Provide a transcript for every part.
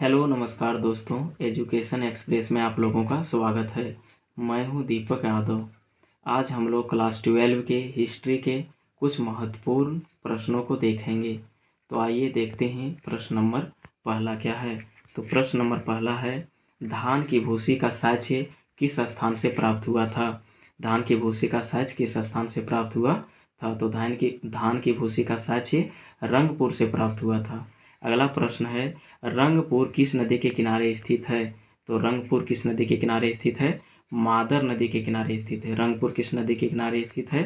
Hello नमस्कार दोस्तों, education express में आप लोगों का स्वागत है। मैं हूं दीपक यादव। आज हम लोग क्लास 12 के हिस्ट्री के कुछ महत्वपूर्ण प्रश्नों को देखेंगे। तो आइए देखते हैं प्रश्न नंबर पहला क्या है। तो प्रश्न नंबर पहला है, धान की भूसी का साक्ष्य किस स्थान से प्राप्त हुआ था। धान की भूसी का साक्ष्य किस स्थान से प्राप्त हुआ था। तो धान की भूसी का साक्ष्य रंगपुर से प्राप्त हुआ था। अगला प्रश्न है, रंगपुर किस नदी के किनारे स्थित है। तो रंगपुर किस नदी के किनारे स्थित है। मादर नदी के किनारे स्थित है। रंगपुर किस नदी के किनारे स्थित है।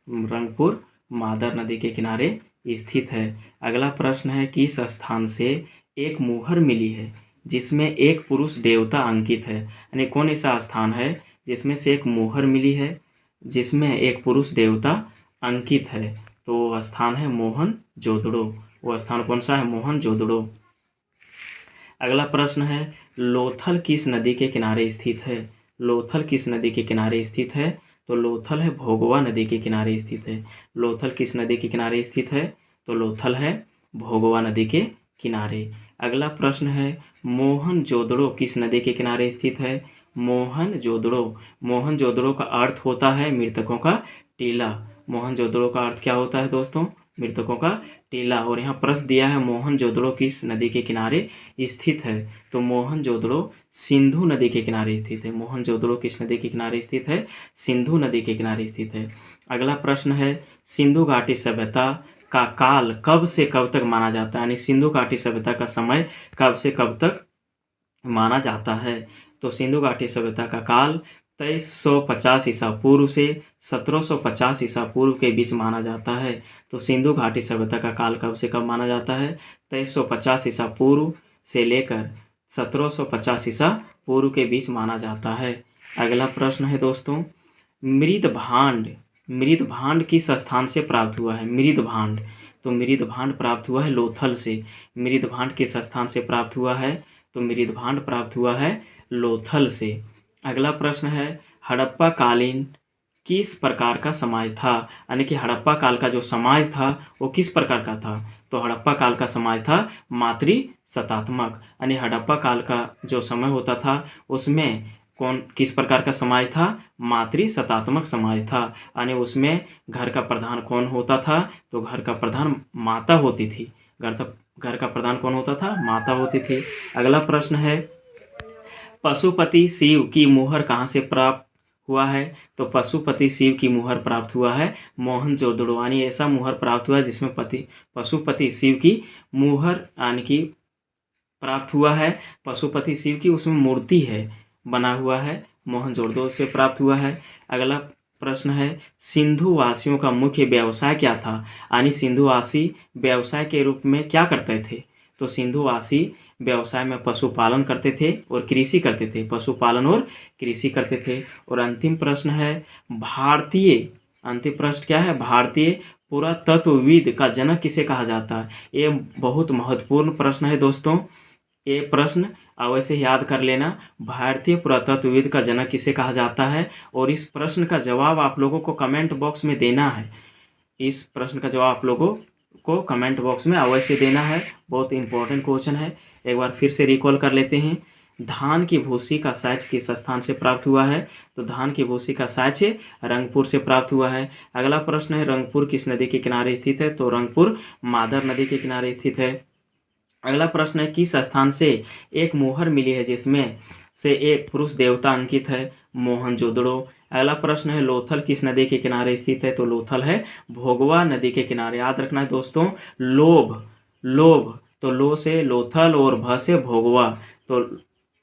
रंगपुर मादर नदी के किनारे स्थित है। अगला प्रश्न है, किस स्थान से एक मुहर मिली है जिसमें एक पुरुष देवता अंकित है। यानी कौन ऐसा स्थान है जिसमें से एक मुहर मिली है जिसमें एक पुरुष देवता अंकित है। तो वो स्थान है मोहनजोदड़ो। वो स्थान कौन सा है, मोहनजोदड़ो। अगला प्रश्न है, लोथल किस नदी के किनारे स्थित है। लोथल किस नदी के किनारे स्थित है। तो लोथल है भोगवा नदी के किनारे स्थित है। लोथल किस नदी के किनारे स्थित है। तो लोथल है भोगवा नदी के किनारे। अगला प्रश्न है, मोहनजोदड़ो किस नदी के किनारे स्थित है। मोहनजोदड़ो मोहनजोदड़ो का अर्थ होता है मृतकों का टीला। मोहनजोदड़ो का अर्थ क्या होता है दोस्तों, मृतकों का टीला। और यहाँ प्रश्न दिया है, मोहनजोदड़ो किस नदी के किनारे स्थित है। तो मोहनजोदड़ो सिंधु नदी के किनारे स्थित है। मोहनजोदड़ो किस नदी के किनारे स्थित है, सिंधु नदी के किनारे स्थित है। अगला प्रश्न है, सिंधु घाटी सभ्यता का काल कब से कब तक माना जाता है। यानी सिंधु घाटी सभ्यता का समय कब से कब तक माना जाता है। तो सिंधु घाटी सभ्यता का काल 2350 ईसा पूर्व से 1750 ईसा पूर्व के बीच माना जाता है। तो सिंधु घाटी सभ्यता का काल कब से कब माना जाता है, 2350 ईसा पूर्व से लेकर 1750 ईसा पूर्व के बीच माना जाता है। अगला प्रश्न है दोस्तों, मृदभांड किस स्थान से प्राप्त हुआ है। मृदभांड, तो मृदभांड प्राप्त हुआ है लोथल से। मृदभांड किस स्थान से प्राप्त हुआ है। तो मृदभांड प्राप्त हुआ है लोथल से। अगला प्रश्न है, हड़प्पा कालीन किस प्रकार का समाज था। यानी कि हड़प्पा काल का जो समाज था वो किस प्रकार का था। तो हड़प्पा काल का समाज था मातृसत्तात्मक। यानी हड़प्पा काल का जो समय होता था उसमें किस प्रकार का समाज था, मातृसत्तात्मक समाज था। यानी उसमें घर का प्रधान कौन होता था। तो घर का प्रधान माता होती थी। घर का प्रधान कौन होता था, माता होती थी। अगला प्रश्न है, पशुपति शिव की मुहर कहाँ से प्राप्त हुआ है। तो पशुपति शिव की मुहर प्राप्त हुआ है मोहनजोदड़ो। यानी ऐसा मुहर प्राप्त हुआ है जिसमें पशुपति शिव की मुहर यानी कि प्राप्त हुआ है। पशुपति शिव की उसमें मूर्ति है, बना हुआ है, मोहनजोदड़ो से प्राप्त हुआ है। अगला प्रश्न है, सिंधु वासियों का मुख्य व्यवसाय क्या था। यानी सिंधुवासी व्यवसाय के रूप में क्या करते थे। तो सिंधुवासी व्यवसाय में पशुपालन करते थे और कृषि करते थे। पशुपालन और कृषि करते थे। और अंतिम प्रश्न है, अंतिम प्रश्न क्या है, भारतीय पुरातत्वविद का जनक किसे कहा जाता है। ये बहुत महत्वपूर्ण प्रश्न है दोस्तों। ये प्रश्न अवश्य याद कर लेना, भारतीय पुरातत्वविद का जनक किसे कहा जाता है। और इस प्रश्न का जवाब आप लोगों को कमेंट बॉक्स में देना है। इस प्रश्न का जवाब आप लोगों को कमेंट बॉक्स में अवश्य देना है। बहुत इंपॉर्टेंट क्वेश्चन है। एक बार फिर से रिकॉल कर लेते हैं, धान की भूसी का साक्ष्य किस स्थान से प्राप्त हुआ है। तो धान की भूसी का साक्ष्य रंगपुर से प्राप्त हुआ है। अगला प्रश्न है, रंगपुर किस नदी के किनारे स्थित है। तो रंगपुर मादर नदी के किनारे स्थित है। अगला प्रश्न है, किस स्थान से एक मोहर मिली है जिसमें से एक पुरुष देवता अंकित है, मोहनजोदड़ो। अगला प्रश्न है, लोथल किस नदी के किनारे स्थित है। तो लोथल है भोगवा नदी के किनारे। याद रखना है दोस्तों, लोभ तो लो से लोथल और भ से भोगवा। तो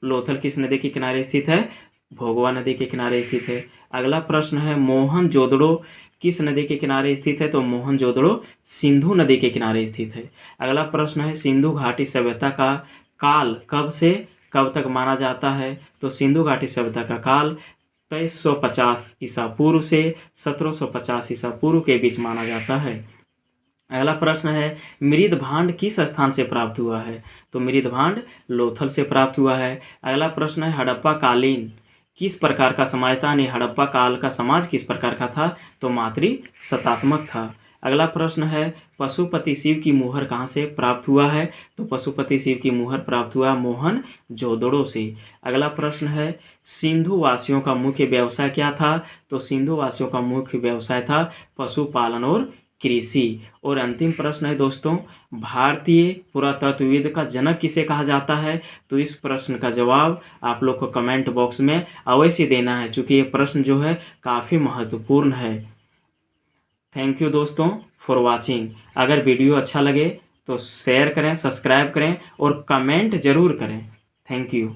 लोथल किस नदी के किनारे स्थित है, भोगवा नदी के किनारे स्थित है। अगला प्रश्न है, मोहनजोदड़ो किस नदी के किनारे स्थित है। तो मोहनजोदड़ो सिंधु नदी के किनारे स्थित है। अगला प्रश्न है, सिंधु घाटी सभ्यता का काल कब से कब तक माना जाता है। तो सिंधु घाटी सभ्यता का काल 2350 ईसा पूर्व से 1750 ईसा पूर्व के बीच माना जाता है। अगला प्रश्न है, मृदभांड किस स्थान से प्राप्त हुआ है। तो मृदभांड लोथल से प्राप्त हुआ है। अगला प्रश्न है, हड़प्पा कालीन किस प्रकार का समाज था। यानी हड़प्पा काल का समाज किस प्रकार का था। तो मातृसत्तात्मक था। अगला प्रश्न है पशुपति शिव की मुहर कहाँ से प्राप्त हुआ है? तो पशुपति शिव की मुहर प्राप्त हुआ मोहनजोदड़ो से। अगला प्रश्न है सिंधु वासियों का मुख्य व्यवसाय क्या था? तो सिंधु वासियों का मुख्य व्यवसाय था पशुपालन और कृषि। और अंतिम प्रश्न है दोस्तों, भारतीय पुरातत्वविद का जनक किसे कहा जाता है? तो इस प्रश्न का जवाब आप लोग को कमेंट बॉक्स में अवश्य देना है, क्योंकि ये प्रश्न जो है काफ़ी महत्वपूर्ण है। थैंक यू दोस्तों फॉर वॉचिंग। अगर वीडियो अच्छा लगे तो शेयर करें, सब्सक्राइब करें और कमेंट ज़रूर करें। Thank you.